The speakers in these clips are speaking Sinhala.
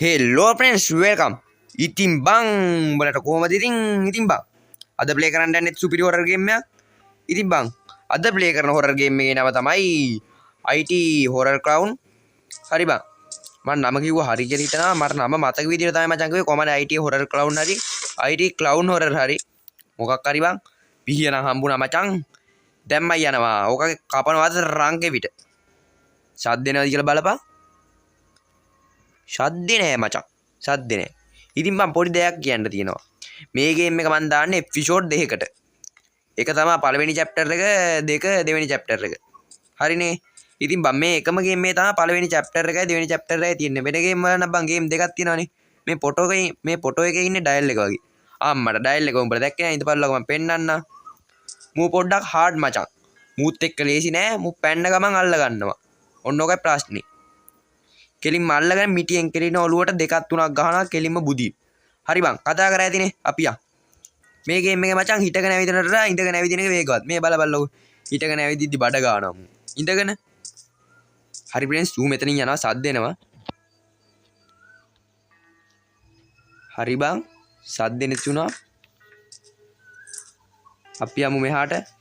Hello friends, welcome. ඉතින් බං උඹලට කොහමද ඉතින් බං අද ප්ලේ කරන්න යන්නේ සුපිරි හොරර් ගේම් එකක්. ඉතින් බං අද ප්ලේ කරන හොරර් ගේම් එකේ නම තමයි IT Horror Clown. හරි බං මම නම කිව්වා හරි කියලා හිතනවා. මට නම මතක විදියට තමයි මචං කිව්වේ. කොහමද IT Horror Clown හරි IT Clown Horror හරි මොකක් හරි බං පිහියන හම්බුණා මචං. දැම්මයි යනවා. ඕකගේ කපනවාද රංගේ පිට. ශබ්ද එනවද කියලා බලපන්. ශබ්ද නෑ මචං. ශබ්ද නෑ. ඉතින් මම පොඩි දෙයක් කියන්න තියෙනවා. මේ ගේම් එක මම දාන්නේ එපිසෝඩ් දෙකකට. එක තමයි පළවෙනි chapter එක, දෙක දෙවෙනි chapter එක. හරිනේ. ඉතින් බං මේ එකම ගේම් එකේ තමයි පළවෙනි chapter එකයි දෙවෙනි chapter එකයි තියෙන්නේ. වෙන ගේම් වල නම් බං ගේම් දෙකක් තියෙනවානේ. මේ ෆොටෝ එකේ ඉන්නේ ඩයල් එක වගේ. අම්මට ඩයල් එක උඹලා දැක්කේ නෑ. ඉඳපල්ලක මම පෙන්නන්න. මූ පොඩ්ඩක් හાર્ඩ් මචං. මූත් එක්ක ලේසි නෑ. මූ පැන්න ගමන් අල්ල ගන්නවා. ඔන්න ඔකයි ප්‍රශ්නේ. කෙලින්ම අල්ලගෙන මිටියෙන් කෙලින ඔලුවට දෙකක් තුනක් ගහනවා කෙලින්ම බුදි. හරි බං කතා කර ඇතිනේ අපි යා. මේ ගේම් එකේ මචං හිටගෙන ඇවිදිනට ඉඳගෙන ඇවිදින එක වේගවත්. මේ බලපල්ලෝ හිටගෙන ඇවිදිද්දි බඩ ගන්නවා මු. ඉඳගෙන. හරි ෆ්‍රෙන්ඩ්ස් ඌ මෙතනින් යනවා සද්ද එනවා. හරි බං සද්ද නැතුණා. අපි යමු මෙහාට.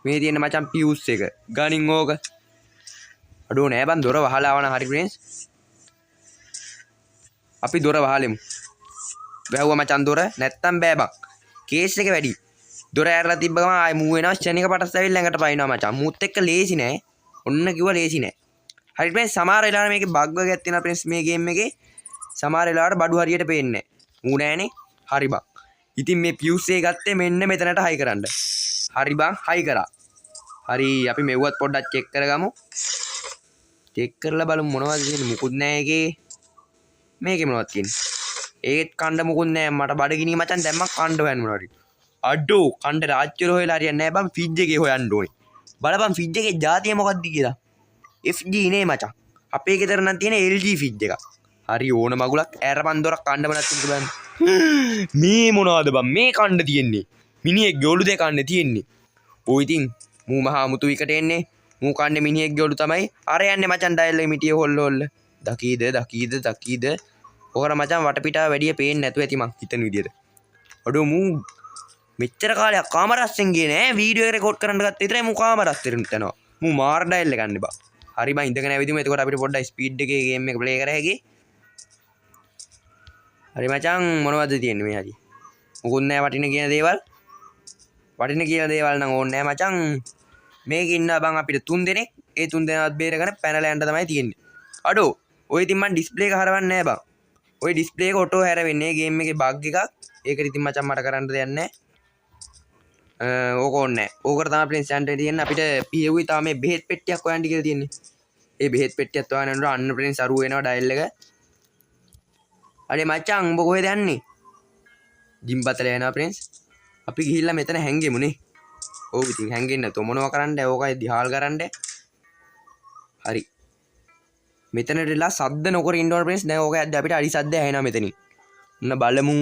මේ තියෙන මචං පියුස් එක ගනින් ඕක අඩෝ නෑ බන් දොර වහලා ආවන. හරි ෆ්‍රෙන්ඩ්ස් අපි දොර වහලෙමු. වැහුවා මචං දොර නැත්තම් බෑ බං කේස් එක වැඩි. දොර ඇරලා තිබ්බ ගමන් ආයි මූ වෙනවා ෂණික පටස් ඇවිල්ලා ළඟට පයින්නවා මචං. මූත් එක්ක ලේසි නෑ. ඔන්න කිව්වා ලේසි නෑ. හරි ෆ්‍රෙන්ඩ්ස් සමහර වෙලාවට මේකේ බග් වර්ගයක් තියෙනවා ෆ්‍රෙන්ඩ්ස් මේ ගේම් එකේ. සමහර වෙලාවට බඩු හරියට පේන්නේ නෑ. මූ නෑනේ. හරි බං. ඉතින් මේ පියුස් එක ගත්තේ මෙන්න මෙතනට හයි කරන්න. හරි බං හයි කරා. හරි අපි මෙව්වත් පොඩ්ඩක් චෙක් කරගමු. චෙක් කරලා බලමු මොනවද තියෙන්නේ. මුකුත් නෑ එකේ. මේකේ මොනවද තියෙන්නේ. ඒත් කණ්ඩ මුකුත් නෑ. මට බඩගිනි මචං දැන් මම කණ්ඩ හොයන්න මොනවද. අඩෝ කණ්ඩ රාජ්‍යර හොයලා හරියන්නේ නෑ බං. ෆ්‍රිජ් එකේ හොයන්න ඕනේ. බලපන් ෆ්‍රිජ් එකේ જાතිය මොකක්ද කියලා. FG නේ මචං. අපේ ගෙදර නම් තියෙන LG ෆ්‍රිජ් එකක්. හරි ඕන මගුලක් ඇරපන් දොරක් කණ්ඩ බනත් බලන්න. මේ මොනවද බං මේ කණ්ඩ තියෙන්නේ. මිනිහෙක්ගේ ඔලු දෙක කන්නේ තියෙන්නේ. ඔය ඉතින් මූ මහා මුතු විකට එන්නේ. මූ කන්නේ මිනිහෙක්ගේ ඔලු තමයි. අර යන්නේ මචං ඩයල් එක මිටිය හොල්ල හොල්ල. දකීද. ඔකර මචං වටපිටාව වැඩිය පේන්නේ නැතුව ඇති මං හිතන විදියට. අඩෝ මූ මෙච්චර කාලයක් කාමරස්සෙන් ගියේ නෑ. වීඩියෝ එක රෙකෝඩ් කරන්න ගත්ත විතරයි මූ කාමරස්සෙන් යනවා. මූ මාර ඩයල් එක ගන්න බා. හරි බං ඉඳගෙන ඇවිදිමු. එතකොට අපිට පොඩ්ඩක් ස්පීඩ් එකේ ගේම් එක ප්ලේ කර හැකියි. හරි මචං මොනවද තියෙන්නේ මේ හරි. මොකුත් නෑ වටින කියන දේවල්. වටින කියන දේවල් නම් ඕනේ නෑ මචං. මේක ඉන්නවා බං අපිට 3 දෙනෙක්. ඒ 3 දෙනාවත් බේරගෙන පැනලා යන්න තමයි තියෙන්නේ. අඩෝ ඔය ඉතින් මං ඩිස්ප්ලේ එක හරවන්නේ නෑ බං. ඔය ඩිස්ප්ලේ එක ඔටෝ හැරෙන්නේ ගේම් එකේ බග් එකක්. ඒකට ඉතින් මචං මට කරන්න දෙයක් නෑ. ඕක ඕනේ නෑ. ඕකට තමයි ප්ලේස් යන්න තියෙන්නේ. අපිට පියෙව්වි තාම මේ බෙහෙත් පෙට්ටියක් හොයන්න කියලා තියෙන්නේ. ඒ බෙහෙත් පෙට්ටියත් හොයන්න යනකොට අන්න ප්ලේස් අරු වෙනවා ඩයල් එක. අනේ මචං උඹ කොහෙද යන්නේ? ජිම් බතල යනවා ප්ලේස්. අපි ගිහිල්ලා මෙතන හැංගෙමුනේ. ඔව් ඉතින් හැංගෙන්න නැතෝ මොනවා කරන්නද? ඕකයි දිහාල් කරන්න. හරි. මෙතනටලා සද්ද නොකර ඉන්න ඕන ෆ්‍රෙන්ඩ්ස්. දැන් ඕක යද්දී අපිට අඩි සද්ද ඇහෙනවා මෙතනින්. ඔන්න බලමු.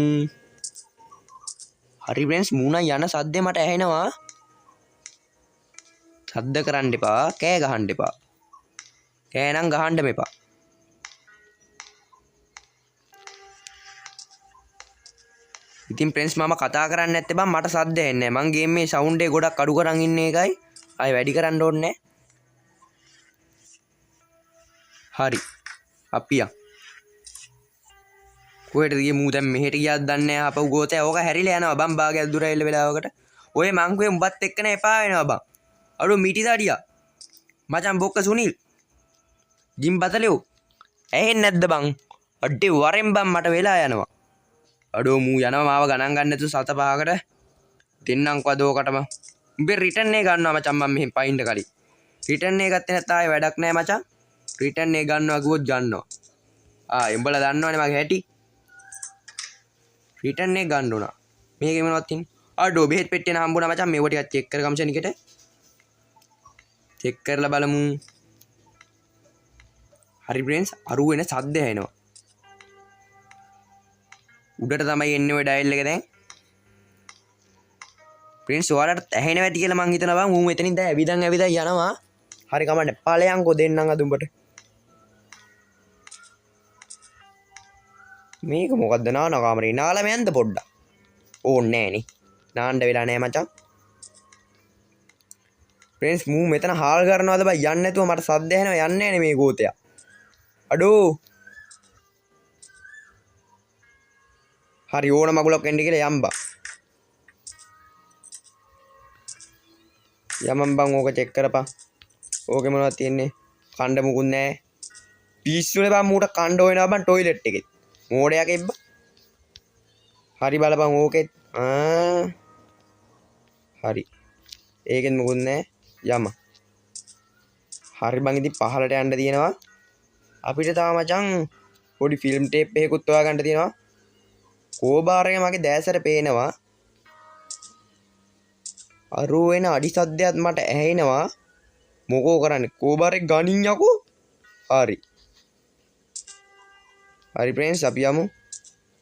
හරි ෆ්‍රෙන්ඩ්ස් මූණ යන සද්දේ මට ඇහෙනවා. සද්ද කරන්න එපා. කෑ ගහන්න එපා. කෑ නම් ගහන්න මෙපා. ඉතින් ෆ්‍රෙන්ඩ්ස් මම කතා කරන්නේ නැත්තේ බං මට සද්ද ඇහෙන්නේ නැහැ. මං ගේම් මේ සවුන්ඩ් එක ගොඩක් අඩු කරන් ඉන්නේ එකයි. ආයි වැඩි කරන්න ඕනේ නැහැ. හරි. අපි යන්. කොහෙටද ගියේ මූ දැන් මෙහෙට ගියාද දන්නේ නැහැ. අපව ගෝතය ඕක හැරිලා යනවා බං භාගයක් දුර එල්ල වෙලාවකට. ඔය මං කිව්වේ උඹත් එක්ක නේ එපා වෙනවා බං. අඩෝ මිටි දාඩියා. මචං බොක්ක සුනිල්. ජිම් බතලියෝ. ඇහෙන්නේ නැද්ද බං? අඩේ වරෙන් බං මට වෙලා යනවා. අඩෝ මූ යනවා මාව ගණන් ගන්න නැතුව සත පහකට දෙන්නම්කෝ අදෝකටම. උඹේ රිටර්න් එක ගන්නවා මචං මම මෙහෙන් පයින්ට කලින්. රිටර්න් එක ගත්තේ නැත්නම් ආයේ වැඩක් නැහැ මචං. රිටර්න් එක ගන්නවා කිව්වොත් ගන්නවා. උඹලා දන්නවනේ මගේ හැටි. රිටර්න් එක ගන්න උනා. මේකේ මොනවද තියෙන්නේ? අඩෝ බෙහෙත් පෙට්ටිය නම් හම්බුණා මචං. මේව ටිකක් චෙක් කරගමු ෂණිකට. චෙක් කරලා බලමු. හරි ෆ්‍රෙන්ඩ්ස් අරු වෙන සද්ද ඇහෙනවා. උඩට තමයි එන්නේ ඔය ඩයල් එක දැන්. ෆ්‍රෙන්ඩ්ස් ඔයාලට ඇහෙනවා ඇති කියලා මං හිතනවා බං. ඌ මෙතනින් දැන් ඇවිදන් යනවා. හරි කමන්නේ ඵලයන්කෝ දෙන්නම් අද උඹට. මේක මොකද්ද නාන කාමරේ නාලම යන්න පොඩ්ඩක් ඕන්නේ නෑනේ නාන්න වෙලා නෑ මචං ෆ්‍රෙන්ඩ්ස් මූ මෙතන හාල් කරනවාද බයි යන්නේ නැතුව මට සද්ද ඇහෙනවා යන්නේ නෑනේ මේ ගෝතයා අඩෝ හරි ඕන මගුලක් එන්න කියලා යම්බා යමන් බං ඕක චෙක් කරපන් ඕකේ මොනවද තියෙන්නේ කණ්ඩ මුකුත් නෑ පිස්සුනේ බං මූට කණ්ඩ හොයනවා බං টয়ලට් එකේ මෝඩයා කෙබ්බා හරි බලපන් ඕකෙත් හරි ඒකෙත් මුකුත් නෑ යම හරි බං ඉතින් පහලට යන්න තියෙනවා අපිට තාම මචං පොඩි ෆිල්ම් ටේප් එකකුත් හොයා ගන්න තියෙනවා කෝබාරේ මගේ දැසට පේනවා අරෝ එන අඩි සද්දයක් මට ඇහෙනවා මොකෝ කරන්නේ කෝබාරේ ගණින් යකෝ හරි හරි ෆ්‍රෙන්ඩ්ස් අපි යමු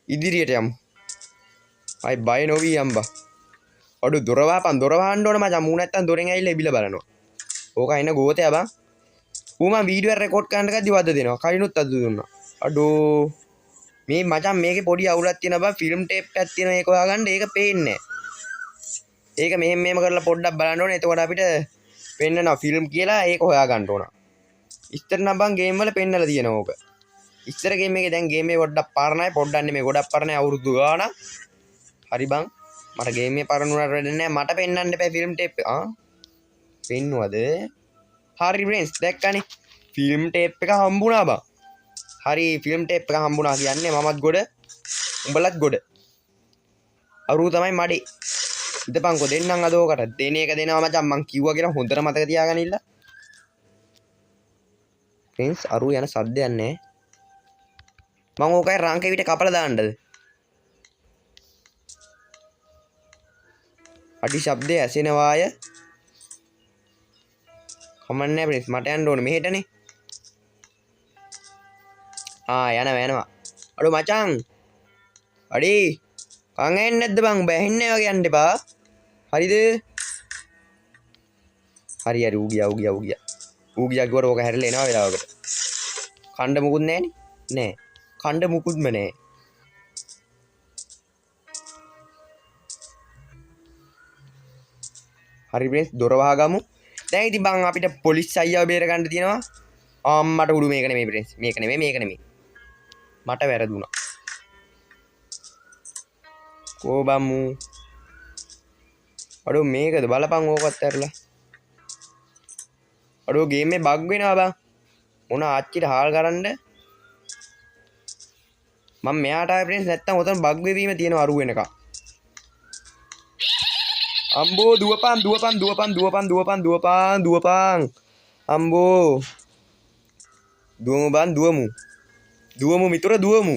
ඉදිරියට යමු අය බය නොවී යම්බා අඩු දොර වහපන් දොර වහන්න ඕන මචං මූ නැත්තම් දොරෙන් ඇවිල්ලා ඉබිලා බලනවා ඕක අයින ගෝතයා බං ඌ මම වීඩියෝ එක රෙකෝඩ් කරන්න ගද්දි වද්ද දෙනවා කලිනුත් අද දුන්නා අඩෝ මේ මචං මේකේ පොඩි අවුලක් තියෙනවා බං ෆිල්ම් ටේප් එකක් තියෙනවා ඒක හොයාගන්න ඒක පේන්නේ නැහැ ඒක මෙහෙම කරලා පොඩ්ඩක් බලන්න ඕනේ එතකොට අපිට පෙන්නනවා ෆිල්ම් කියලා ඒක හොයාගන්න ඕන ඉස්තර නම් බං ගේම් වල පෙන්නලා තියෙනවා ඕක ඉස්තර ගේම් එකේ දැන් ගේම් එක පොඩ්ඩක් පරණයි පොඩ්ඩක් නෙමෙයි ගොඩක් පරණයි අවුරුදු ගාණක් හරි බං මට ගේම් එක පරණුණාට වැඩ නැහැ මට පෙන්නන්න එපා ෆිල්ම් ටේප් පෙන්නුවද හරි ෆ්‍රෙන්ඩ්ස් දැක්කනේ ෆිල්ම් ටේප් එක හම්බුණා බං හරි ෆිල්ම් ටේප් එක හම්බුණා කියන්නේ මමත් ගොඩ උඹලත් ගොඩ අරු තමයි මඩේ ඉතපන්කෝ දෙන්නම් අද ඕකට දෙන එක දෙනවා මචං මං කිව්වා කියලා හොඳට මතක තියාගන්න ඉල්ල ෆ්‍රෙන්ඩ්ස් අරු යන සද්දයක් නැහැ මම ඕකයි රංකේ විතර කපලා දාන්නද අඩි ශබ්දය ඇසෙනවාය කමන්නේ ප්‍රින්ස් මට යන්න ඕනේ මෙහෙටනේ යනවා අඩෝ මචං අඩි කන් ඇහෙන්නේ නැද්ද බං උඹ ඇහෙන්නේ නැහැ වගේ යන්න එපා හරිද හරි ඌ ගියා ගොර ඕක හැරලා එනවා වෙලාවකට කණ්ඩ මුකුත් නැහනේ නෑ කණ්ඩ මුකුත්ම නෑ හරි ප්‍රින්ස් දොර වහගමු දැන් ඉතින් බං අපිට පොලිස් අයියව බේර ගන්න තියෙනවා අම්මට උඩු මේක නෙමෙයි ප්‍රින්ස් මේක නෙමෙයි මට වැරදුනා කෝ බම්මු අඩෝ මේකද බලපන් ඕකත් ඇරලා අඩෝ ගේම් එක බග් වෙනවා බං මොන ආච්චිට හාල් කරන්න මම මෙයාට ආවේ ප්‍රින්ස් නැත්තම් උතන බග් වෙවීම තියෙනවා අරු වෙනකම් අම්බෝ දුවපන් අම්බෝ දුවමු මිතුර දුවමු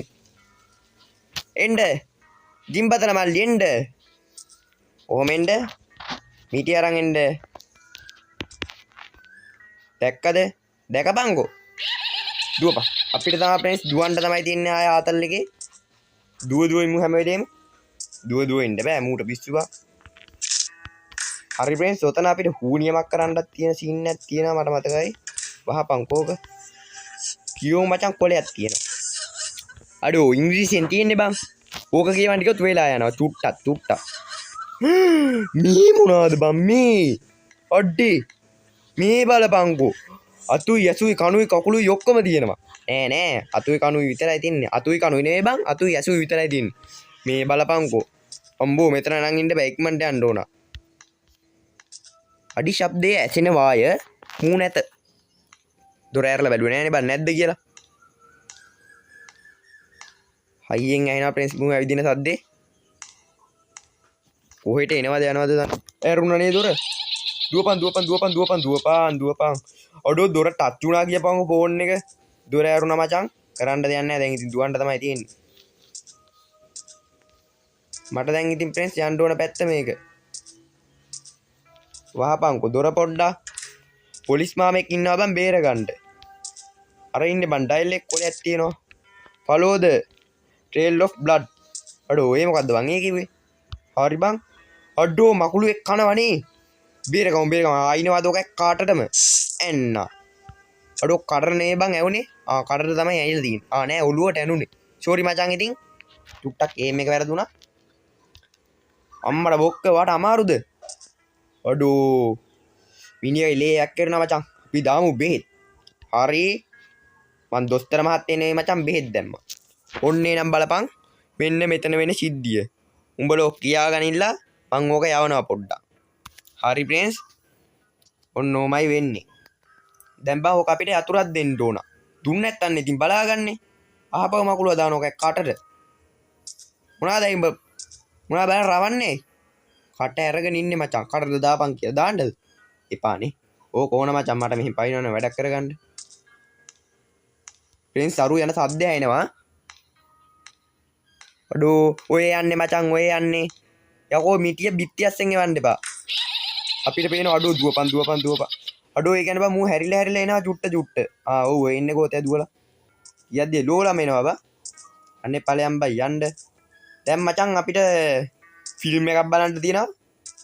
එන්න ජිම්බතල මල්ලි එන්න ඔහොම එන්න මීටි අරන් එන්න දැක්කද දැකපන්කෝ දුවපන් අපිට තමයි ප්‍රෙන්ස් දුවන්න තමයි තියන්නේ ආය ආතල් එකේ දුව ඉමු හැම වෙලේම දුව එන්න බෑ මූට පිස්සුවා හරි ප්‍රෙන්ස් ඔතන අපිට හූනියමක් කරන්නත් තියෙන සීන් එකක් තියෙනවා මට මතකයි වහපන් කෝක කියෝ මචං කොලයක් තියෙනවා අඩෝ ඉංග්‍රීසියෙන් තියෙන්නේ බං ඕක කියවන්න ටිකත් වෙලා යනවා චුට්ටක් මේ මොනවාද බං මේ අඩේ මේ බලපංකෝ අතුයි යසුයි කණුයි කකුළුයි ඔක්කොම තියෙනවා නෑ අතුයි කණුයි විතරයි තියන්නේ අතුයි කණුයි නෙවෙයි බං අතුයි යසුයි විතරයි තියන්නේ මේ බලපංකෝ අම්බෝ මෙතන නම් ඉන්න බෑ ඉක්මනට යන්න ඕන අඩි ශබ්දයේ ඇසෙන වාය මූ නැත දොර ඇරලා බැලුවේ නෑනේ බං නැද්ද කියලා හයියෙන් ඇහෙනවා ප්‍රින්ස් මූ ඇවිදින සද්දේ කොහෙට එනවද යනවද දැන් ඇරුණනේ දොර දුවපන් අඩෝ දොර ටච් වුණා කියපන් ෆෝන් එක දොර ඇරුණා මචං කරන්න දෙයක් නැහැ දැන් ඉතින් දුවන්න තමයි තියෙන්නේ මට දැන් ඉතින් ප්‍රින්ස් යන්න ඕන පැත්ත මේක වහපන්කෝ දොර පොඩ්ඩක් පොලිස් මාමෙක් ඉන්නවා බං බේර ගන්න අර ඉන්නේ බං ඩයල් එක කොලයක් තියෙනවා follow the trail of blood අඩෝ ඒ මොකද්ද බං ඒ කිව්වේ හරි බං අඩෝ මකුළු එක් කනවනේ බේරගමු ආයිනවාද ඔක කාටටම එන්න අඩෝ කඩර නේ බං ඇවුනේ කඩර තමයි ඇවිල්ලා තියෙන්නේ නෑ ඔළුවට ඇනුනේ සෝරි මචං ඉතින් ටුක්ටක් ඒම් එක වැරදුනා අම්මට බොක්ක වට අමාරුද අඩෝ මිනිහ ඉලේයක් කරනවා මචං අපි දාමු බෙහෙත් හරි මං දොස්තර මහත්තයනේ මචං බෙහෙත් දැම්මා ඔන්නේ නම් බලපන් මෙන්න මෙතන වෙන සිද්ධිය උඹලෝ කියාගනින්න මං ඕක යවනවා පොඩ්ඩක් හරි ප්‍රින්ස් ඔන්න ඕමයි වෙන්නේ දැන් බා ඕක අපිට අතුරක් දෙන්න ඕන දුන්න නැත්තන් ඉතින් බලාගන්නේ අහපව මකුලුව දාන ඕක කටට මොනවාද උඹ මොනවා බල රවන්නේ කට අරගෙන ඉන්නේ මචං කටට දාපන් කියලා දාන්නද එපානේ ඕක ඕන මචං මට මෙහි පයින්නවනේ වැඩක් කරගන්න ප්‍රින්ස් අරු යන සද්දය එනවා අඩෝ ඔය යන්නේ මචං ඔය යන්නේ යකෝ මිටිය බිත්තියස්සෙන් එවන්න එපා අපිට පේන අඩෝ දුවපන් අඩෝ ඒ කියන්නේ බා මූ හැරිලා එනවා චුට්ට ඔව් ඔය ඉන්නේ කොතේ දුවලා යද්දී ලෝලම එනවා බා අනේ ඵලයන් බා යන්න දැන් මචං අපිට ෆිල්ම් එකක් බලන්න තියෙනවා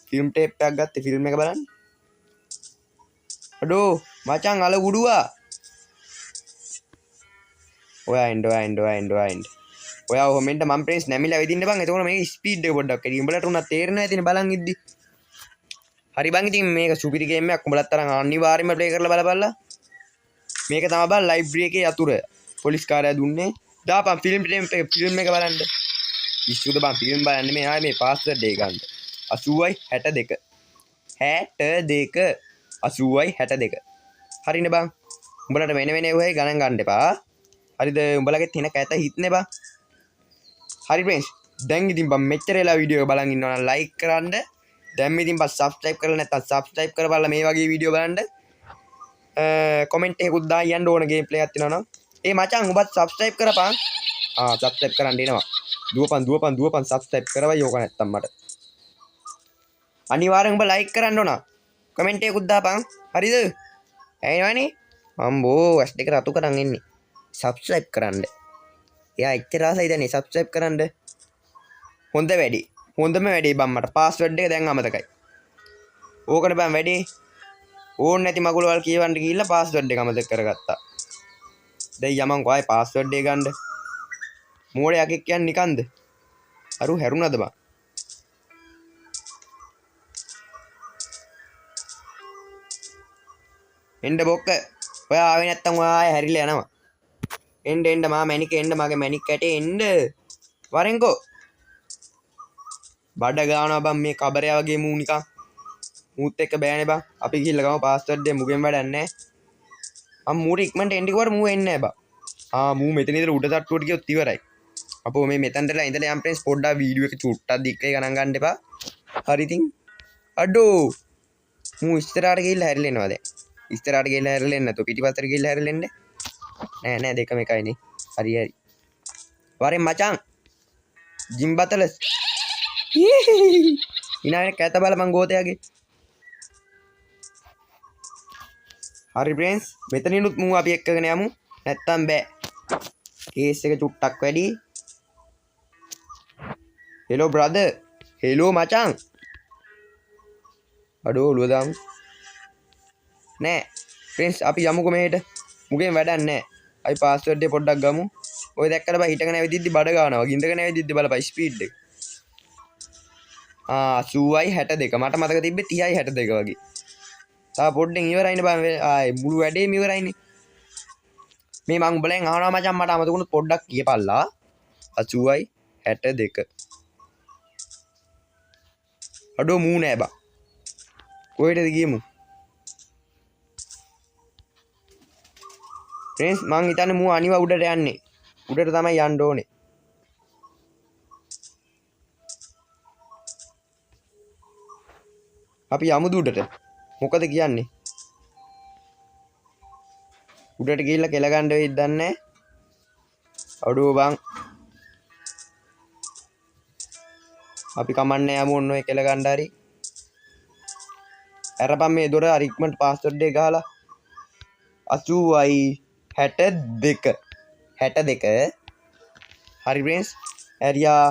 ෆිල්ම් ටේප් එකක් ගත්තේ ෆිල්ම් එක බලන්න අඩෝ මචං අල ගුඩුවා ඔයා එන්න ඔයා කොමෙන්ට් මම ප්‍රේස් නැමිලා වෙදින්න බං එතකොට මේක ස්පීඩ් එක පොඩ්ඩක් වැඩි උඹලට උනත් තේරෙන්නේ නැතිනේ බලන් ඉද්දි හරි බං ඉතින් මේක සුපිරි ගේම් එකක් උඹලත් තරම් අනිවාර්යයෙන්ම ප්ලේ කරලා බලපල්ලා මේක තමයි බං ලයිබ්‍රරි එකේ යතුරු පොලිස් කාර්යය දුන්නේ දාපන් ෆිල්ම් එක බලන්න ඉස්සුද බං ෆිල්ම් බලන්න මේ ආයේ මේ පාස්වර්ඩ් එක ගන්න 80යි 62 හරිනේ බං උඹලට වෙන වෙයි ගණන් ගන්න එපා හරිද උඹලගේ තින කැත හිටනේ බං හරි ප්‍රෙන්ඩ්ස් දැන් ඉතින් බං මෙච්චර වෙලා වීඩියෝ එක බලන් ඉන්නවා නම් ලයික් කරන්න දැන් ඉතින් බං සබ්ස්ක්‍රයිබ් කරලා නැත්නම් සබ්ස්ක්‍රයිබ් කරපල්ලා මේ වගේ වීඩියෝ බලන්න කමෙන්ට් එකකුත් දාන්න ඕන ගේම් ප්ලේ එකක් තියෙනවා නම් ඒ මචං උඹත් සබ්ස්ක්‍රයිබ් කරපන් සබ්ස්ක්‍රයිබ් කරන්න එනවා දුවපන් සබ්ස්ක්‍රයිබ් කරවයි ඕක නැත්තම් මට අනිවාර්යෙන් උඹ ලයික් කරන්න ඕන කමෙන්ට් එකකුත් දාපන් හරිද ඇයිනවනේ අම්බෝ ඇස් දෙක රතු කරන් ඉන්නේ සබ්ස්ක්‍රයිබ් කරන්න එයා එච්චර ආසයි දැනේ සබ්ස්ක්‍රයිබ් කරන්න හොඳ වැඩි හොඳම වැඩි බං මට පාස්වර්ඩ් එක දැන් අමතකයි ඕකට බං වැඩි ඕන් නැති මගුලවල් කියවන්න ගිහිල්ලා පාස්වර්ඩ් එක අමතක කරගත්තා දැන් යමන් කොයි පාස්වර්ඩ් එක ගන්න මෝඩේ යකෙක් කියන්නේ නිකන්ද අරු හැරුණාද බං එන්න බොක්ක ඔයා ආවේ නැත්තම් ඔයා ආයේ හැරිලා යනවා එන්න මා මැනික එන්න මගේ මැනික් කැටේ එන්න වරෙන්කෝ බඩ ගානවා බං මේ කබරයා වගේ මූ නිකන් මූත් එක්ක බෑනේ බං අපි ගිහිල්ලා ගමු පාස්වර්ඩ් එක මුගෙන් වැඩක් නැහැ මම මූට ඉක්මනට එන්න කිව්වට මූ එන්නේ නැහැ බං මූ මෙතන ඉඳලා උඩ තට්ටුවට ගියොත් ඉවරයි අපෝ මේ මෙතනදලා ඉඳලා යම් ප්‍රෙන්ස් පොඩ්ඩක් වීඩියෝ එක චුට්ටක් දික්කේ ගණන් ගන්න එපා හරි ඉතින් අඩෝ මූ ඉස්සරහට ගිහිල්ලා හැරිලා එනවා දැන් ඉස්සරහට ගිහිල්ලා හැරිලා එන්න නැතෝ පිටිපස්සට ගිහිල්ලා හැරිලා එන්න නෑ දෙකම එකයිනේ හරි වරෙන් මචං ජිම්බතලස් ඉනානේ කැත බලපන් ගෝතයාගේ හරි ප්‍රෙන්ස් මෙතනිනුත් මූ අපි එක්කගෙන යමු නැත්තම් බෑ කේස් එක චුට්ටක් වැඩි හෙලෝ බ්‍රදර් හෙලෝ මචං අඩෝ ඔළුව දාමු නෑ ප්‍රෙන්ස් අපි යමුකෝ මෙහෙට මුගෙන් වැඩක් නෑ අපි පාස්වර්ඩ් එක පොඩ්ඩක් ගමු ඔය දැක්කද බා හිටගෙන ඇවිදිද්දි බඩ ගන්නවා ගින්දගෙන ඇවිදිද්දි බලපන් ස්පීඩ් එක 80යි 62 මට මතක තිබ්බේ 30යි 62 වගේ තා පොඩ්ඩෙන් ඉවරයිනේ බං ආයේ මුළු වැඩේම ඉවරයිනේ මේ මං උඹලෙන් අහනවා මචං මට අමතකුණු පොඩ්ඩක් කියපල්ලා 80යි 62 අඩෝ මූ නෑ බං කොහෙටද ගියමු ෆ්‍රෙන්ඩ්ස් මං හිතන්නේ මූ අනිවා උඩට යන්නේ උඩට තමයි යන්න ඕනේ අපි යමුද උඩට මොකද කියන්නේ උඩට ගිහිල්ලා කෙල ගන්න වෙයිද දන්නේ අඩෝ බං අපි කමන්නේ යමු ඔන්න ඔය කෙල ගන්න හරි අරපන් මේ දොර හරි ඉක්මනට පාස්වර්ඩ් එක ගහලා 80යි 62 හරි ප්‍රෙන්ඩ්ස් ඇරියා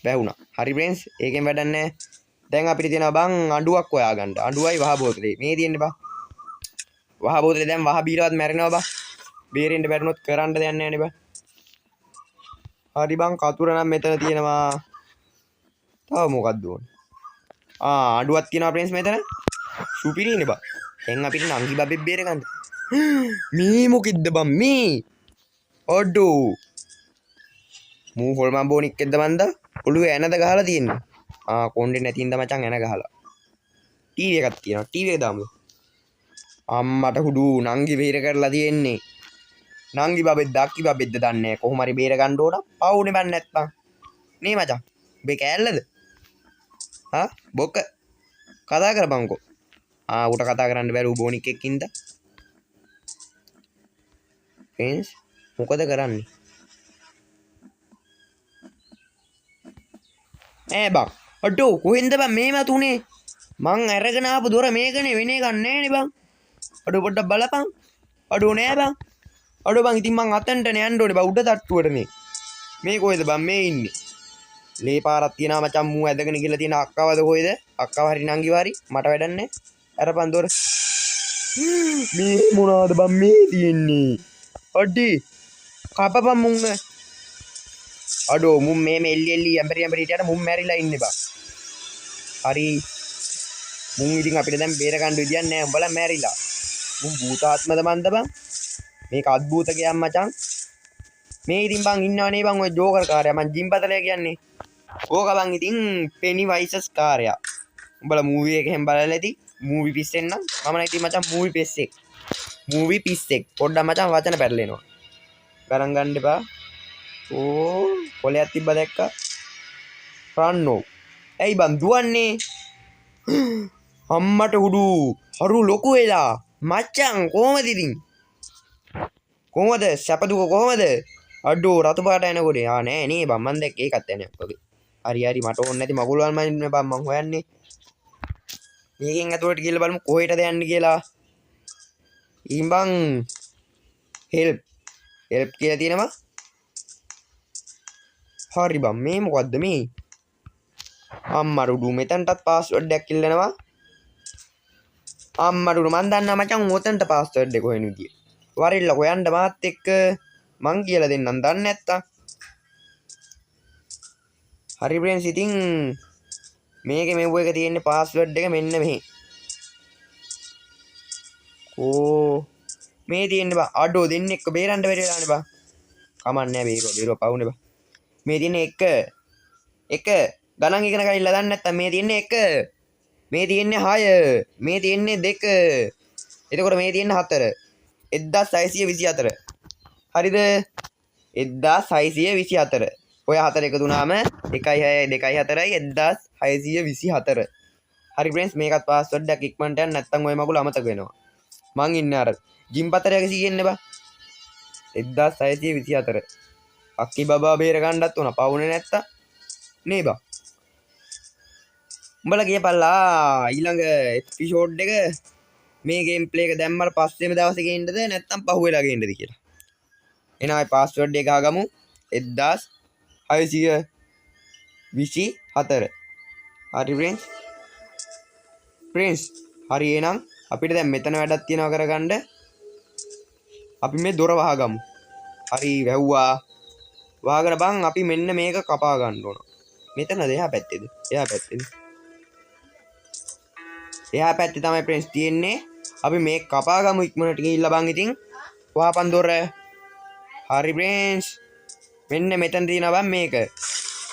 වැහුණා හරි ප්‍රෙන්ඩ්ස් ඒකෙන් වැඩක් නැහැ දැන් අපිට තියෙනවා බං අඬුවක් හොයාගන්න අඬුවයි වහ බෝතලේ මේ තියෙන්නේ බං වහ බෝතලේ දැන් වහ බීරවත් මැරෙනවා බං බේරෙන්න බැරිනොත් කරන්න දෙයක් නැහැ නේ බං හරි බං කතුර නම් මෙතන තියෙනවා. තව මොකක්ද ඕනේ? අඩුවක් තියෙනවා ප්‍රින්ස් මෙතන. සුපිරිනේ බං. දැන් අපිට නංගි බබෙක් බේර ගන්න. මේ මොකෙද්ද බං මේ? අඩෝ. මූ හොල්මන් බෝනික්කෙද්ද මන්ද? ඔළුවේ ඇනද ගහලා තියෙන්නේ. කොණ්ඩේ නැතිඳ මචං ඇන ගහලා. ටීවී එකක් තියෙනවා. ටීවී එක දාමු. අම්මට හුඩු නංගි බේර කරලා තියෙන්නේ. නංගි බබෙක් දක්කි බබෙක්ද දන්නේ නැහැ. කොහොම හරි බේර ගන්න ඕන. පවුනේ බන් නැත්තම්. නේ මචං. ඔබේ කෑල්ලද? බොක්ක කතා කරපන්කෝ. උට කතා කරන්න බැරුව බෝනික් එක්කින්ද? ෆ්‍රෙන්ඩ්ස් මොකද කරන්නේ? බං අඩෝ කොහෙන්ද බං මේම තුනේ? මං අරගෙන ආපු දොර මේකනේ වෙන එකක් නෑනේ බං. අඩෝ පොඩ්ඩක් බලපන්. අඩෝ නෑ බං. අඩෝ බං ඉතින් මං අතන්ටනේ යන්න ඕනේ බං උඩ තට්ටුවටනේ. මේ කොහෙද බං මේ ඉන්නේ? ලේ පාරක් තියනවා මචං මූ ඇදගෙන ගිහලා තියෙන අක්කවද කොහෙද? අක්කව හරි නංගිව හරි මට වැඩක් නෑ. අරපන් දොර. මේ මොනවාද බං මේ තියෙන්නේ? අඩි කපපන් මුංග. අඩෝ මුම් මේ එල්ලි ඇඹරි හිටියට මුම් මැරිලා ඉන්නේ බං. හරි මුන් ඉතින් අපිට දැන් බේර ගන්න විදියක් නෑ උඹලා මැරිලා. මුන් භූතාත්මද මන්ද බං? මේක අද්භූත ගියම් මචං. මේ ඉතින් බං ඉන්නවනේ බං ඔය ජෝකර් කාර්යය මං ජිම්පතලය කියන්නේ. ඕක බං ඉතින් පෙනි වයිසස් කාර්යය. උඹලා මූවි එකෙන් බලලා ඇති. මූවි පිස්සෙන් නම් මම නම් ඉතින් මචං මූවි පිස්සෙක්. මූවි පිස්සෙක්. පොඩ්ඩක් මචං වචන පැටලෙනවා. ගණන් ගන්න එපා. කොලයක් තිබ්බ දැක්කා. රන්නෝ. ඇයි බං දුවන්නේ? අම්මට හුඩු හරු ලොකු වෙලා මච්චන් කොහමද ඉතින්? කොහමද සැපදුක කොහමද? අඩෝ රතු පාට එනකොට නෑ නේ බං මන් දැක්ක ඒකත් එන්නේ ඔකගේ. හරි මට ඕනේ නැති මගුල් වල් මන් බං මං හොයන්නේ. මේකෙන් ඇතුලට ගිහලා බලමු කොහෙටද යන්නේ කියලා. ඊම් බං හෙල්ප් කියලා තියෙනවා. හරි බං මේ මොකද්ද මේ? අම්මරුඩු මෙතනටත් පාස්වර්ඩ් එකක් ඉල්ලනවා. අම්මරුඩු මන් දන්නා මචං ඔතනට පාස්වර්ඩ් එක කොහෙන විදිය. වරිල්ලකෝ යන්න මාත් එක්ක මං කියලා දෙන්නම් දන්නේ නැත්තම්. හරි ප්‍රෙන්ඩ්ස් ඉතින් මේකේ මෙව්ව එක තියෙන්නේ පාස්වර්ඩ් එක මෙන්න මෙහි. මේ තියෙන්නේ බං අඩෝ දෙන්නෙක් බේරන්න බැරි වෙලානේ බං. කමන්නේ බේරුවා පවුනේ බං. මේ තියෙන්නේ එක ගණන් ඉගෙන ගන්න දන්නේ නැත්තම් මේ තියෙන්නේ 1 මේ තියෙන්නේ 6 මේ තියෙන්නේ 2 එතකොට මේ තියෙන්නේ 4 1624 හරිද 1624 ඔය 4 එකතු වුණාම 1 6 2 4යි 1624 හරි ෆ්‍රෙන්ඩ්ස් මේකත් පාස්වර්ඩ් එකක් ඉක්මනට යන්න නැත්තම් ඔය මගුල අමතක වෙනවා මං ඉන්නේ අර ජිම් පතරයක සීන්නේ බා 1624 අක්කි බබා බේර ගන්නත් උනා පවුනේ නැත්තම් නේ බා උඹලා කියපල්ලා ඊළඟ එපිසෝඩ් එක මේ ගේම් ප්ලේ එක දැම්මම පස්සේම දවසේ ගේන්නද නැත්නම් පහුවෙලා ගේන්නද කියලා. එහෙනම් ආයි පාස්වර්ඩ් එක ගාගමු 1624. හරි ෆ්‍රෙන්ඩ්ස්. හරි එහෙනම් අපිට දැන් මෙතන වැඩක් තියෙනවා කරගන්න. අපි මේ දොර වහගමු. හරි වැව්වා. වහගෙන බං අපි මෙන්න මේක කපා ගන්න ඕන. මෙතනද එහා පැත්තේද? එහා පැත්තේද? එහා පැත්තේ තමයි ප්‍රෙන්ස් තියෙන්නේ. අපි මේක කපා ගමු ඉක්මනට ගිහිල්ලා බං ඉතින් වහපන් දොර. හරි ප්‍රෙන්ස්. මෙන්න මෙතන තියෙනවා බං මේක.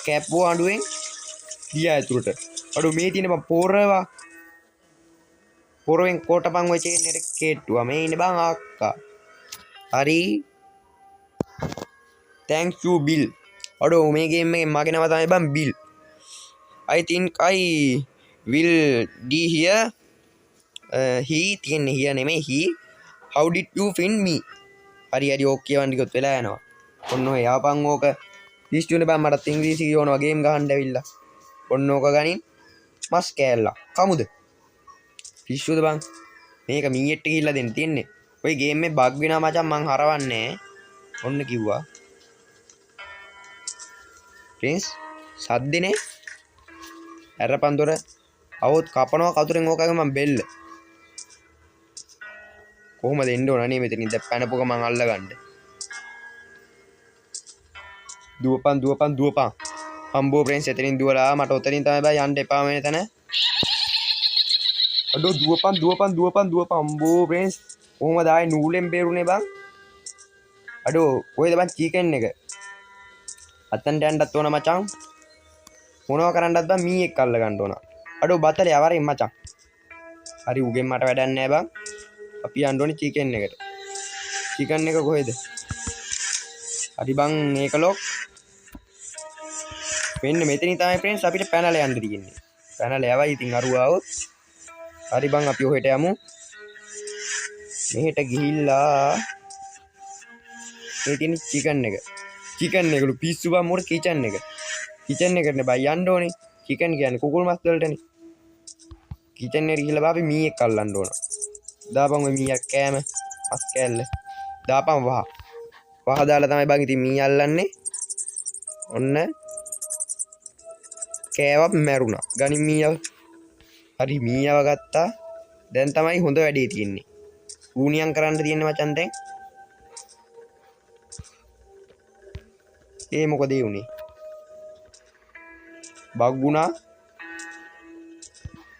කැප්පුව අඬුවෙන් ගියා ඇතුළට. අඩු මේ තියෙන බං පොරවා. පොරවෙන් කොටපන් ඔය චේන් එකට කේට්ටුවා. මේ ඉන්නේ බං අක්කා. හරි. thanks you bill. අඩු මේ ගේම් එකේ මගේ නම තමයි බං bill. I think I will D here he තියෙන්නේ here නෙමෙයි he how did you find me හරි ඕක කියවන්න කිව්වොත් වෙලා යනවා ඔන්න ඔය යාපන් ඕක ලිස්ට් බං මටත් ඉංග්‍රීසි කියවනවා ගේම් ගහන්න ඇවිල්ලා ඔන්න ඕක ගනින් මස් කෑල්ලා කමුද පිස්සුද බං මේක මීයට්ට ගිහිල්ලා දෙන්න තියෙන්නේ ඔය ගේම් එකේ බග් වෙනවා මචං මං හරවන්නේ ඔන්න කිව්වා ප්‍රින්ස් සද්දනේ ඇරපන් දොර අවුත් කපනවා කතුරෙන් ඕකගේ මම බෙල්ල කොහොමද එන්න ඕන නේ මෙතනින් දැන් පැනපුක මං අල්ල ගන්න දුවපන් අම්බෝ ප්‍රෙන්ස් එතනින් දුවලා මට ඔතනින් තමයි බෑ යන්න එපා වෙන තැන අඩෝ දුවපන් අම්බෝ ප්‍රෙන්ස් කොහමද ආයේ නූලෙන් බේරුනේ බං අඩෝ කොහෙද බං චීකන් එක අතන්ට යන්නත් ඕන මචං මොනවා කරන්නත් බං මීයක් අල්ල ගන්න ඕන අඩෝ බතලේ අවරින් මචං හරි උගෙන් මට වැඩක් නැහැ බං අපි යන්න ඕනේ චීකන් එකට චීකන් එක කොහෙද හරි බං මේක ලොක් මෙන්න මෙතනින් තමයි ෆ්‍රෙන්ඩ්ස් අපිට පැනලා යන්න තියෙන්නේ පැනලා යවයි ඉතින් අරුව આવොත් හරි බං අපි ඔහෙට යමු මෙහෙට ගිහිල්ලා මේ තියෙන චිකන් එකලු පිස්සු බං මොකද කිචන් එකනේ බයි යන්න ඕනේ චිකන් කියන්නේ කුකුල් මස් වලටනේ කිචන් එකට ගිහිල්ලා බා අපි මීයක් අල්ලන්න ඕන දාපන් ඔය මීයක් කෑම මස් කෑල්ල දාපන් වහ දාලා තමයි බං ඉතින් මී අල්ලන්නේ ඔන්න කෑවක් මැරුණා ගනි මීයව හරි මීයව ගත්තා දැන් තමයි හොඳ වැඩේ තියෙන්නේ ඌනියම් කරන්න තියෙන්නේ මචන් දැන් ඒ මොකද ඒ උනේ බග්ගුණා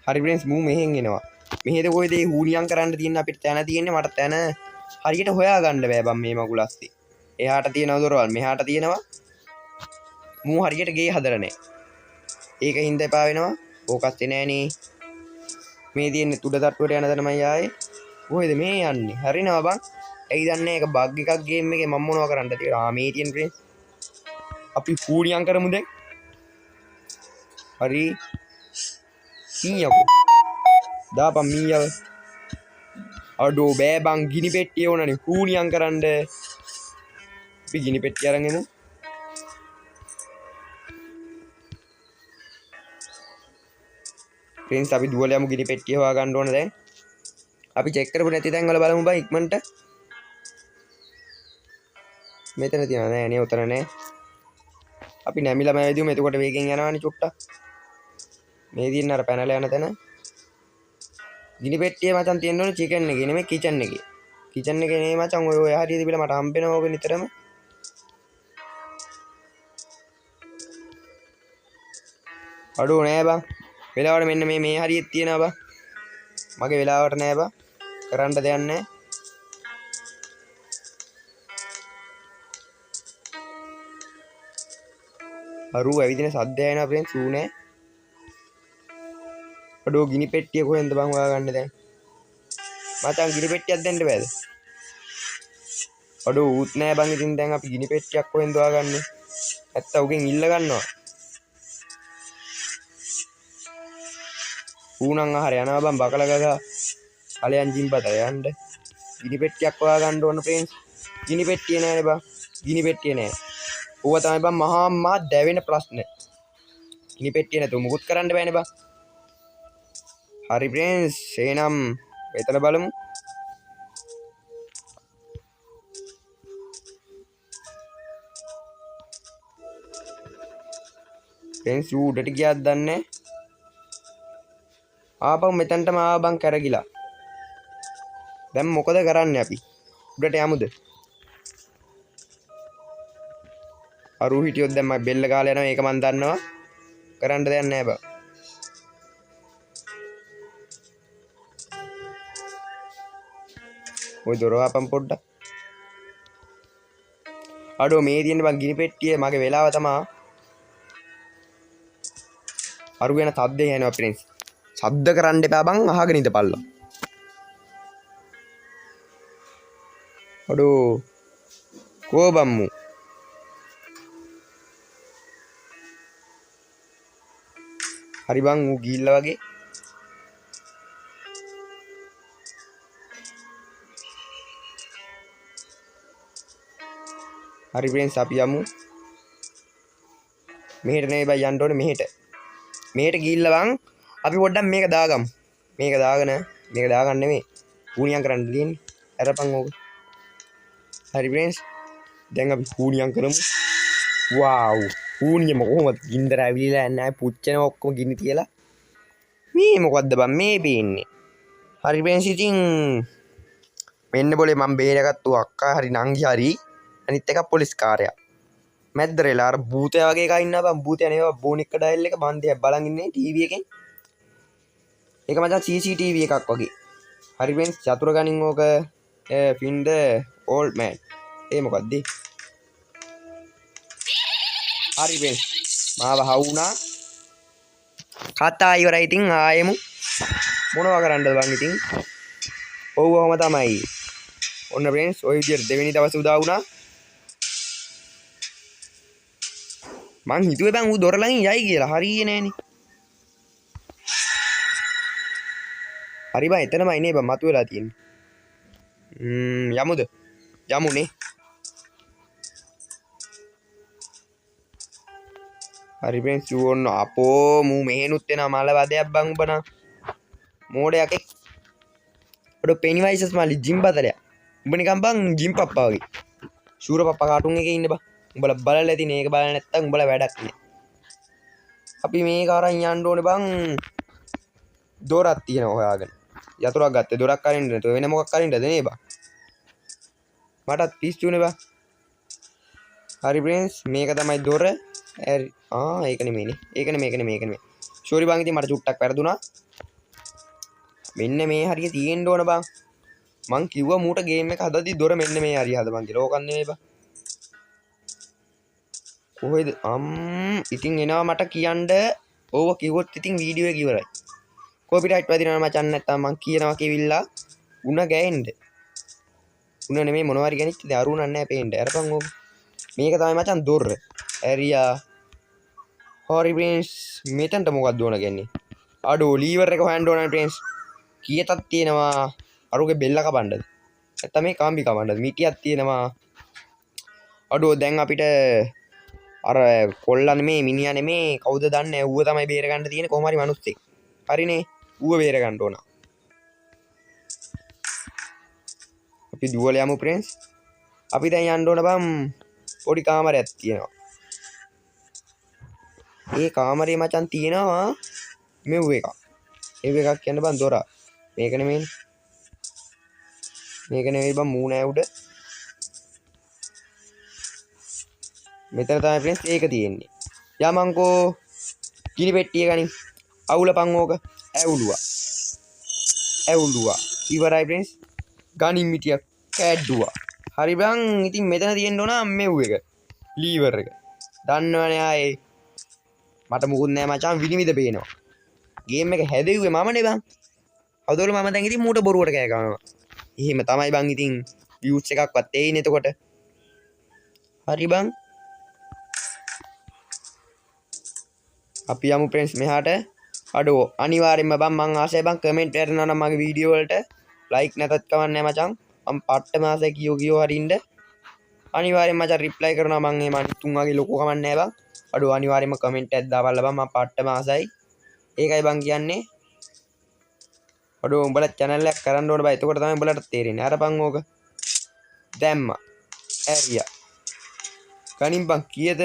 හරි ෆ්‍රෙන්ඩ්ස් මූ මෙහෙන් එනවා මෙහෙද කොයිද ඒ ඌනියම් කරන්න තියෙන අපිට තැන තියෙන්නේ මට තැන හරියට හොයා ගන්න බෑ බම් මේ මගුල අස්සේ එහාට තියෙනවා දොරවල් මෙහාට තියෙනවා මූ හරියට ගේ හදලා නැහැ ඒක හින්දා එපා වෙනවා ඕකත් නෑනේ මේ තියෙන්නේ තුඩ තට්ටුවට යන තැනමයි ආයේ කොහෙද මේ යන්නේ හරිනවා බං ඇයි දන්නේ ඒක බග් එකක් ගේම් එකේ මම මොනවා කරන්නද කියලා මේ තියෙන ෆ්‍රෙන්ඩ්ස් අපි ඌනියම් කරමු දැන් හරි මීයකෝ දාපන් මීයව අඩෝ බෑ බං ගිනි පෙට්ටිය ඕනනේ ඌනියම් කරන්න අපි ගිනි පෙට්ටිය අරන් එමු ෆ්‍රෙන්ඩ්ස් අපි දුවලා යමු ගිනි පෙට්ටිය හොයා ගන්න ඕන දැන් අපි චෙක් කරපු නැති තැන් වල බලමු බං ඉක්මනට මෙතන තියනවා නෑ නේ උතන නෑ අපි නැමිලා මෑවිදිමු එතකොට වේගෙන් යනවානේ චුට්ටක් මේ දින්න අර පැනලා යන තැන ගිනි පෙට්ටිය මචං තියෙන්න ඕනේ චිකන් එකේ නෙමෙයි කිචන් එකේ නේ මචං ඔය හරිය තිබිලා මට හම්බෙනවා ඕක නිතරම අඩෝ නෑ බං වෙලාවට මෙන්න මේ හරියෙත් තියෙනවා බං මගේ වෙලාවට නෑ බං කරන්න දෙයක් නෑ අරු ඇවිදින සද්දය එනවා ෆ්‍රෙන්ඩ්ස් ඌ නෑ අඩෝ ගිනි පෙට්ටිය කොහෙන්ද බං හොයාගන්නේ දැන් මචං ගිනි පෙට්ටියක් දෙන්න බෑද අඩෝ ඌත් නෑ බං ඉතින් දැන් අපි ගිනි පෙට්ටියක් කොහෙන්ද හොයාගන්නේ නැත්නම් උගෙන් ඉල්ල ගන්නවා ඌනම් ආහාර යනවා බං බකල ගගා කලයන් ජිම්බත යන්න ගිනි පෙට්ටියක් හොයාගන්න ඕන ෆ්‍රෙන්ඩ්ස් ගිනි පෙට්ටිය නෑනේ බං ගිනි පෙට්ටිය නෑ ඌව තමයි බං මහා දැවෙන ප්‍රශ්න ගිනි පෙට්ටිය නැතුව මුකුත් කරන්න බෑනේ බං හරි ෆ්‍රෙන්ඩ්ස් එහෙනම් මෙතන බලමු ෆ්‍රෙන්ඩ්ස් උඩට ගියාද දන්නේ ආපහු මෙතනටම ආව බං කරගිලා දැන් මොකද කරන්නේ අපි උඩට යමුද අරු හිටියොත් දැන් මම බෙල්ල කාලා යනවා ඒක මන් දන්නවා කරන්න දෙයක් නැහැ බං ඔය දොර වහපන් පොඩ්ඩක් අඩෝ මේ තියෙන බං ගිනි පෙට්ටිය මගේ වෙලාව තමා අරු වෙන තද්දේ යනවා ෆ්‍රෙන්ඩ්ස් සද්ද කරන්න එපා බං අහගෙන ඉඳපල්ලා අඩෝ කෝ බම්මු හරි බං ඌ ගිහිල්ලා වගේ හරි ෆ්‍රෙන්ඩ්ස් අපි යමු මෙහෙට නෙවෙයි බං යන්න ඕනේ මෙහෙට ගිහිල්ලා බං අපි පොඩ්ඩක් මේක දාගමු මේක දාගන්න නෙමෙයි ඌනියම් කරන්න තියෙන්නේ අරපන් ඕක හරි ෆ්‍රෙන්ඩ්ස් දැන් අපි ඌනියම් කරමු වව් ඌනියම කොහොමද ගින්දර ඇවිලිලා නැහැ පුච්චන ඔක්කොම ගිනි තියලා මේ මොකද්ද බං මේ පේන්නේ හරි ෆ්‍රෙන්ඩ්ස් ඉතින් මෙන්න බෝලේ මම බේරගත්තු අක්කා හරි නංගි හරි අනිත් එක පොලිස් කාර්යය මැද්දරලා අර භූතයා වගේ එකක් ඉන්නවා බං භූතයා නේ බෝනික්ක ඩයල් එක මන් දිහා බලන් ඉන්නේ ටීවී එකෙන් ඒක මචං CCTV එකක් වගේ හරි friends චතුර ගණින් ඕක find the old man ඒ මොකද්ද හරි friends මාව හවුනා කතා ඉවරයි ඉතින් ආයෙමු මොනවා කරන්නද බං ඉතින් ඔව්වම තමයි ඔන්න friends ඔය විදිහට දෙවෙනි දවසේ උදා වුණා මං හිතුවේ බං ඌ දොර ළඟින් යයි කියලා හරියේ නෑනේ හරි බං එතනමයි නේ බං මතුවලා තියෙන්නේ යමුද යමුනේ හරි friends ඕන්න අපෝ මූ මෙහෙනුත් වෙනා මල වදයක් බං උඹ නම් මෝඩයක් එක් ඔඩ පෙනිවයිසස් මාලි ජිම් බතරයක් උඹ නිකන් බං ජිම් පප්පා වගේ ෂූර පප්පා කාටුන් එකේ ඉන්න බං උඹලා බලලා ඇති මේක බලලා නැත්තම් උඹලා වැඩක් නෑ අපි මේක අරන් යන්න ඕනේ බං දොරක් තියෙනවා හොයාගෙන යතුරක් ගත්තේ දොරක් අරින්න නැතුව වෙන මොකක් අරින්නද නේ බං මටත් පිස්සුනේ බං හරි friends මේක තමයි දොර ඒක නෙමෙයිනේ ඒක නෙමෙයි මේක නෙමෙයි සෝරි බං ඉතින් මට චුට්ටක් වැරදුනා මෙන්න මේ හරිය තියෙන්න ඕන බං මං කිව්වා මූට ගේම් එක හදද්දි දොර මෙන්න මේ හරිය හදපන් කියලා ඕකන් නෙමෙයි බං කොහෙද ඉතින් එනවා මට කියන්න ඕව කිව්වොත් ඉතින් වීඩියෝ එක ඉවරයි කොපිරයිට් වදිනවා මචන් නැත්තම් මං කියනවා කිවිල්ලා උණ ගෑෙන්න උණ නෙමෙයි මොනවා හරි ගනිච්ච දේ අරුණක් නැහැ පේන්න අරපන් ඕක මේක තමයි මචන් දොර ඇරියා හරි friends මෙතනට මොකක්ද ඕන ගන්නේ අඩෝ ලීවර් එක හොයන්න ඕන friends කීයටක් තියෙනවා අරුගේ බෙල්ල කපන්නද නැත්නම් මේ කාම්බි කපන්නද මිටියක් තියෙනවා අඩෝ දැන් අපිට අර කොල්ලා නෙමේ මිනිහා නෙමේ කවුද දන්නේ ඌව තමයි බේර ගන්න තියෙන්නේ කොහොම හරි මිනිස්සෙක් හරිනේ ඌව බේර ගන්න ඕන අපි දුවල යමු friends අපි දැන් යන්න ඕන බම් පොඩි කාමරයක් තියෙනවා ඒ කාමරේ මචන් තියෙනවා මෙව් එකක් ඒ එකක් කියන්න බං දොර මේක නෙමෙයි බං මූණ ඇවුඩ මෙතන තමයි friends ඒක තියෙන්නේ යමන්කෝ කිරි පෙට්ටිය ගනින් අවුලපන් ඕක ඇවුලුවා ඉවරයි friends ගනින් මිටියක් කෑඩ්ඩුවා හරි බං ඉතින් මෙතන තියෙන්න ඕන මෙව් එක ලීවර් එක දන්නවනේ ආයේ මට මුකුත් නෑ මචං විනිවිද පේනවා ගේම් එක හැදෙව්වේ මම නේ බං අවදෝල මම දැන් ඉතින් මූට බොරුවට කෑ ගන්නවා එහෙම තමයි බං ඉතින් views එකක්වත් එයිනේ එතකොට හරි බං අපි යමු friends මෙහාට අඩෝ අනිවාර්යෙන්ම බං මං ආසයි බං කමෙන්ට් කරනවා නම් මගේ වීඩියෝ වලට ලයික් නැතත් කවන්නේ මචං මම පට්ටම ආසයි කියෝ හරින්න අනිවාර්යෙන්ම මචං රිප්ලයි කරනවා මං මේ මන් තුන් වගේ ලොකෝ කමන්නේ නැහැ බං අඩෝ අනිවාර්යෙන්ම කමෙන්ට් එකක් දාපල්ලා බං මම පට්ටම ආසයි ඒකයි බං කියන්නේ අඩෝ උඹලා channel එකක් කරන්න ඕන බං එතකොට තමයි උඹලට තේරෙන්නේ අරපන් ඕක දැම්මා ඇරියා කණින් බං කීයද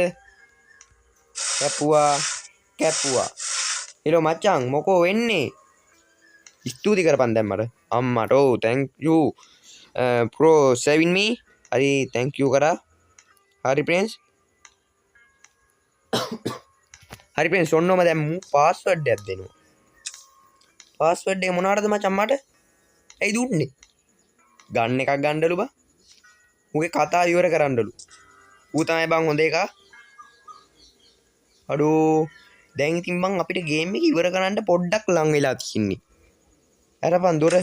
කැපුවා එලෝ මචං මොකෝ වෙන්නේ ස්තුති කරපන් දැන් මට අම්මට ඔව් thank you pro saving me හරි thank you කරා හරි friends හරි friends ඔන්නම දැන් මූ පාස්වර්ඩ් එකක් දෙනවා පාස්වර්ඩ් එක මොනවටද මචං මට ඇයි දුන්නේ ගන්න එකක් ගන්නලු බා ඌගේ කතා ඉවර කරන්නලු ඌ තමයි බං හොඳ එකා අඩෝ දැන් ඉතින් බං අපිට ගේම් එක ඉවර කරන්න පොඩ්ඩක් ලං වෙලා තියෙන්නේ අරපන් දොර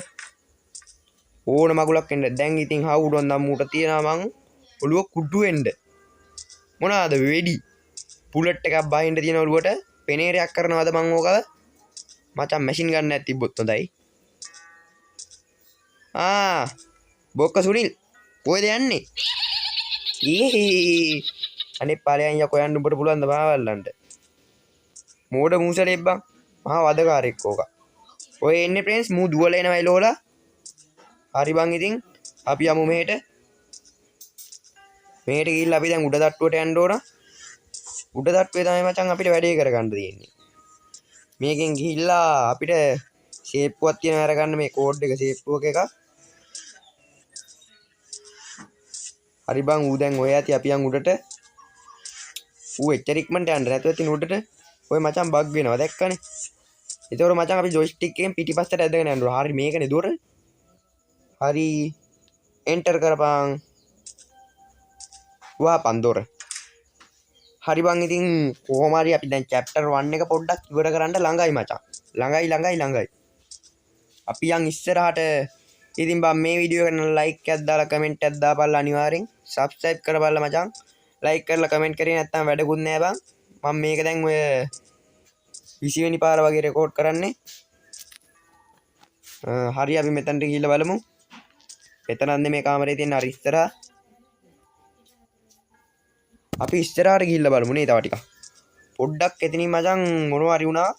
ඕන මගුලක් එන්න දැන් ඉතින් හවුඩොන් නම් මූට තියනවා මං ඔළුව කුඩු වෙන්න මොනවාද වෙඩි පුලට් එකක් බහින්න තියෙන ඔළුවට පෙනේරයක් කරනවද මං ඕකව මචං මැෂින් ගන්න නැති තිබ්බොත් හොඳයි බොක්ක සුනිල් කොහෙද යන්නේ අනේ ඵලයන් යකෝ යන්න උඹට පුළුවන් ද මාවල්ලන්ට මෝඩ මූසලෙක් බං මහා වදකාරෙක් ඕක ඔය එන්නේ friends මූ දුවල එනවා එලෝලා හරි බං ඉතින් අපි යමු මෙහෙට ගිහිල්ලා අපි දැන් උඩ තට්ටුවට යන්න ඕන උඩ තට්ටුවේ තමයි මචං අපිට වැඩේ කරගන්න තියෙන්නේ මේකෙන් ගිහිල්ලා අපිට ෂේප්පුවක් තියෙනවා අරගන්න මේ කෝඩ් එක ෂේප්පුවක එක හරි බං ඌ දැන් ඔය ඇති අපි යන් උඩට ඌ එච්චර ඉක්මනට යන්න නැතුව ඉතින් උඩට ඔය මචං බග් වෙනවා දැක්කනේ. ඒතකොට මචං අපි ජොයිස්ටික් එකෙන් පිටිපස්සට ඇදගෙන යනවා. හරි මේකනේ දොර. හරි එන්ටර් කරපන්. වහපන් දොර. හරි බං ඉතින් කොහොම හරි අපි දැන් chapter 1 එක පොඩ්ඩක් ඉවර කරන්න ළඟයි මචං. ළඟයි. අපි යන් ඉස්සරහට ඉතින් බං මේ වීඩියෝ එකට ලයික් එකක් දාලා කමෙන්ට් එකක් දාපල්ලා අනිවාර්යෙන්. subscribe කරපල්ලා මචං. ලයික් කරලා කමෙන්ට් කරේ නැත්නම් වැඩකුත් නෑ බං. මම මේක දැන් ඔය 20 වෙනි පාර වගේ රෙකෝඩ් කරන්නේ. හරි අපි මෙතනට ගිහිල්ලා බලමු. එතනන්නේ මේ කාමරේ තියෙන හරි ඉස්සරහා. අපි ඉස්සරහට ගිහිල්ලා බලමු නේ තව ටිකක්. පොඩ්ඩක් එතනින් මචං මොනවා හරි වුණා.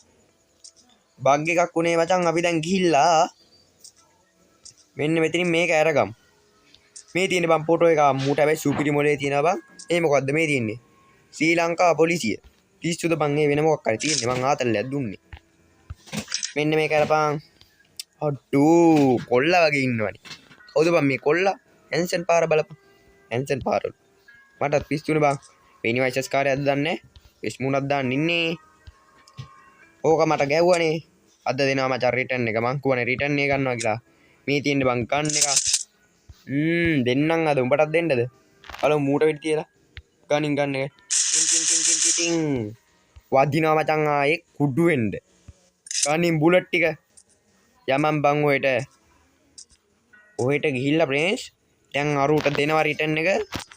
බග් එකක් උනේ මචං. අපි දැන් ගිහිල්ලා මෙන්න මෙතනින් මේක අරගමු. මේ තියෙන බං ෆොටෝ එක මූට හැබැයි සුපිරි මොලේ තියෙනවා බං. ඒ මොකද්ද මේ තියෙන්නේ? ශ්‍රී ලංකා පොලිසිය. පිස්සුද බං මේ වෙන මොකක් හරි තියෙන්නේ. මං ආතල්ලයක් දුන්නේ. මෙන්න මේක අරපන්. අඩෝ කොල්ලා වගේ ඉන්නවනේ. කවුද බං මේ කොල්ලා? ඇන්සන් පාර බලපන්. ඇන්සන් පාරවල. මටත් පිස්සුනේ බං. පෙනිවයිසස් කාර්යයක්ද දන්නේ. වෙස් මුණක් දාන්න ඉන්නේ. ඕක මට ගැව්වනේ. අද දෙනවා මචං රිටර්න් එක. මං කියවනේ රිටර්න් එක ගන්නවා කියලා. මේ තියෙන්නේ බං ගන්න එක. දෙන්නම් අද උඹටත් දෙන්නද? බලමු මූට වෙඩි තියලා. ගන්න එක. ටින් වදිනවා මචං ආයේ කුඩු වෙන්න. ගනින් බුලට් ටික. යමන් බං ඔහෙට ගිහිල්ලා ප්‍රේන්ස් දැන් අරුට දෙනවා රිටර්න් එක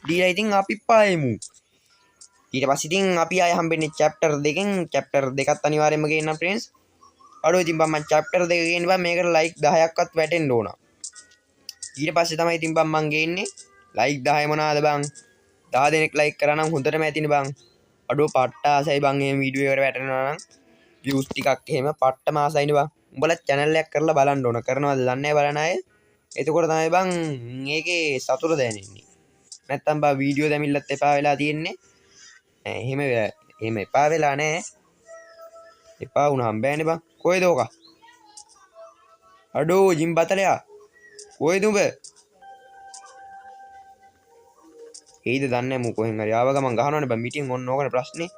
දීලා ඉතින් අපි පායමු. ඊට පස්සේ ඉතින් අපි ආය හම්බෙන්නේ chapter 2කින් chapter 2ත් අනිවාර්යයෙන්ම ගේන්න ප්‍රේන්ස්. අඩෝ ඉතින් බං මම chapter 2 ගේන්න බං මේකට like 10ක්වත් වැටෙන්න ඕන. ඊට පස්සේ තමයි ඉතින් බං මං ගේන්නේ like 10 මොනවාද බං 10 දෙනෙක් like කරා නම් හොඳටම ඇතිනේ බං. අඩෝ පට්ට ආසයි බං මේ වීඩියෝ එකට වැටෙනවා නම් views ටිකක් එහෙම පට්ටම ආසයිනේ බං. උඹලා channel එකක් කරලා බලන්න ඕන. කරනවද දන්නේ නැහැ බලන අය. එතකොට තමයි බං මේකේ සතුට දැනෙන්නේ. නැත්තම් බං වීඩියෝ දැමිල්ලත් එපා වෙලා තියෙන්නේ. එහෙම එපා වෙලා නැහැ. එපා වුණාම බෑනේ බං. කොහෙද ඕක? අඩෝ ජිම් බතලයා. කොහෙද උඹ? ඒයිද දන්නේ මු කොහෙන් හරි ආව ගමන් ගහනවනේ බං මිටින් ඔන්න ඕකනේ ප්‍රශ්නේ.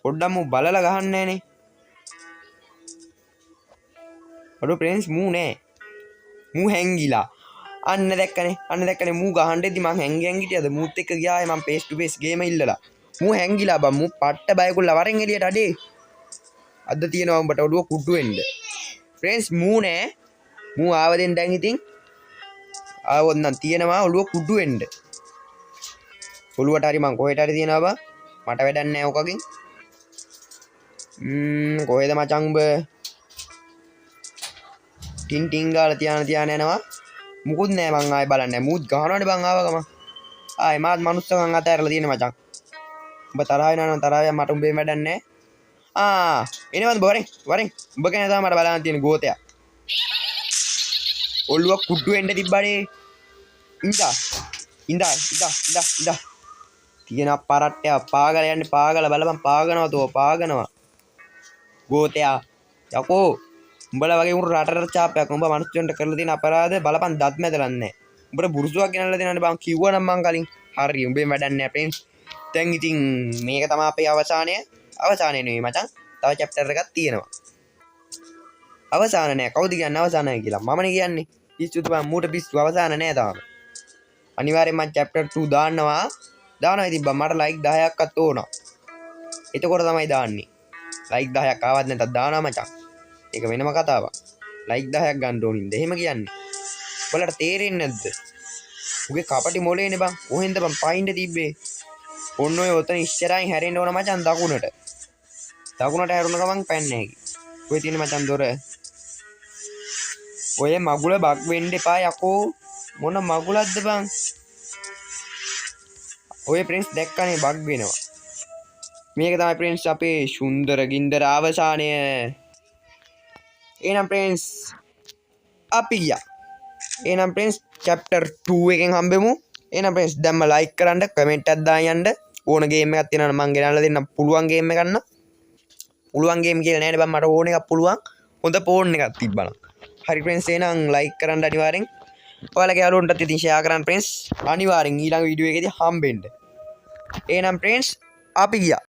පොඩ්ඩක් මු බලලා ගහන්නේ නැහනේ. අඩෝ ප්‍රෙන්ස් මූ නෑ. මූ හැංගිලා. අන්න දැක්කනේ මූ ගහන්නේදී මං හැංගියන් හිටියද මූත් එක්ක ගියායේ මං face to face ගේම ඉල්ලලා. මූ හැංගිලා බං මූ පට්ට බයකුල්ලා වරෙන් එළියට අඩේ. අද තියෙනවා උඹට ඔළුව කුඩු වෙන්න. ප්‍රෙන්ස් මූ නෑ. මූ ආවදෙන් දැන් ඉතින් ආවොත් නම් තියෙනවා ඔළුව කුඩු වෙන්න. ඔළුවට හරි මං කොහෙට හරි තියනවා බං. මට වැඩක් නෑ ඔකකින්. කොහෙද මචං උඹ? ටින් ගාලා තියාන යනවා. මුකුත් නෑ මං ආයෙ බලන්නේ. මූත් ගහනවනේ බං ආව ගම. ආයෙ මාත් මනුස්සකම් අතහැරලා තියෙන මචං. උඹ තරහ වෙනවා නම් තරහ මට උඹේ වැඩක් නෑ. එනවද වරෙන් උඹ කෙනා තමයි මට බලන්න තියෙන ගෝතයා. ඔළුව කුඩු වෙන්න තිබ්බනේ. ඉඳා. තියෙන පරට්ටය පාගල යන්නේ පාගල බලපන් පාගනවා තෝ පාගනවා. ගෝතයා යකෝ උඹලා වගේ උන් රටට චාපයක්. උඹ මනුස්සයන්ට කරලා තියෙන අපරාධ බලපන් දත් මැදලන්නේ. උඹට බුරුසුවක් ගෙනල්ලා දෙනවනේ බං කිව්වනම් මං කලින්. හරි උඹේ වැඩක් නෑ ප්‍රෙන්ස්. දැන් ඉතින් මේක තමයි අපේ අවසානය නෙවෙයි මචං. තව chapter එකක් තියෙනවා. අවසාන නෑ. කවුද කියන්නේ අවසානයි කියලා? මමනේ කියන්නේ. පිස්සුද බං මූට පිස්සු අවසාන නෑ තාම. අනිවාර්යෙන් මං chapter 2 දානවා ඉතින් බං මට like 10ක්වත් ඕන. එතකොට තමයි දාන්නේ. like 10ක් ආවත් නැත්නම් දානවා මචං. ඒක වෙනම කතාවක්. like 10ක් ගන්න ඕනින්ද එහෙම කියන්නේ. ඔයාලට තේරෙන්නේ නැද්ද? උගේ කපටි මොලේනේ බං. කොහෙන්ද බං පයින්ද තිබ්බේ? ඔන්න ඔය ඔතන ඉස්සරහින් හැරෙන්න ඕන මචං දකුණට. දකුණට හැරුණ ගමන් පැන්නේ හැකි. ඔය තියෙන මචං දොර. ඔය මගුල බක් වෙන්න එපා යකෝ. මොන මගුලක්ද බං? ඔය ප්‍රින්ස් දැක්කනේ බග් වෙනවා. මේක තමයි ප්‍රින්ස් අපේ සුන්දර ගින්දර අවසානය. එහෙනම් ප්‍රින්ස් අපි ගියා. එහෙනම් ප්‍රින්ස් chapter 2 එකෙන් හම්බෙමු. එහෙනම් ප්‍රින්ස් දැම්ම like කරන්න කමෙන්ට් එකක් දාන්න යන්න. ඕන ගේම් එකක් තියෙනවා නම් මං ගෙනල්ලා දෙන්නම්. පුළුවන් ගේම් එකක් ගන්න. පුළුවන් ගේම් කියලා නෑනේ බං මට ඕන එකක් පුළුවන්. හොඳ ෆෝන් එකක් තිබ්බනම්. හරි ප්‍රින්ස් එහෙනම් like කරන්න අනිවාර්යෙන්. ඔයාලගේ යාළුවන්ටත් ඉතින් share කරන්න ප්‍රින්ස්. අනිවාර්යෙන් ඊළඟ වීඩියෝ එකේදී හම්බෙන්න. එහෙනම් ප්‍රින්ස් අපි ගියා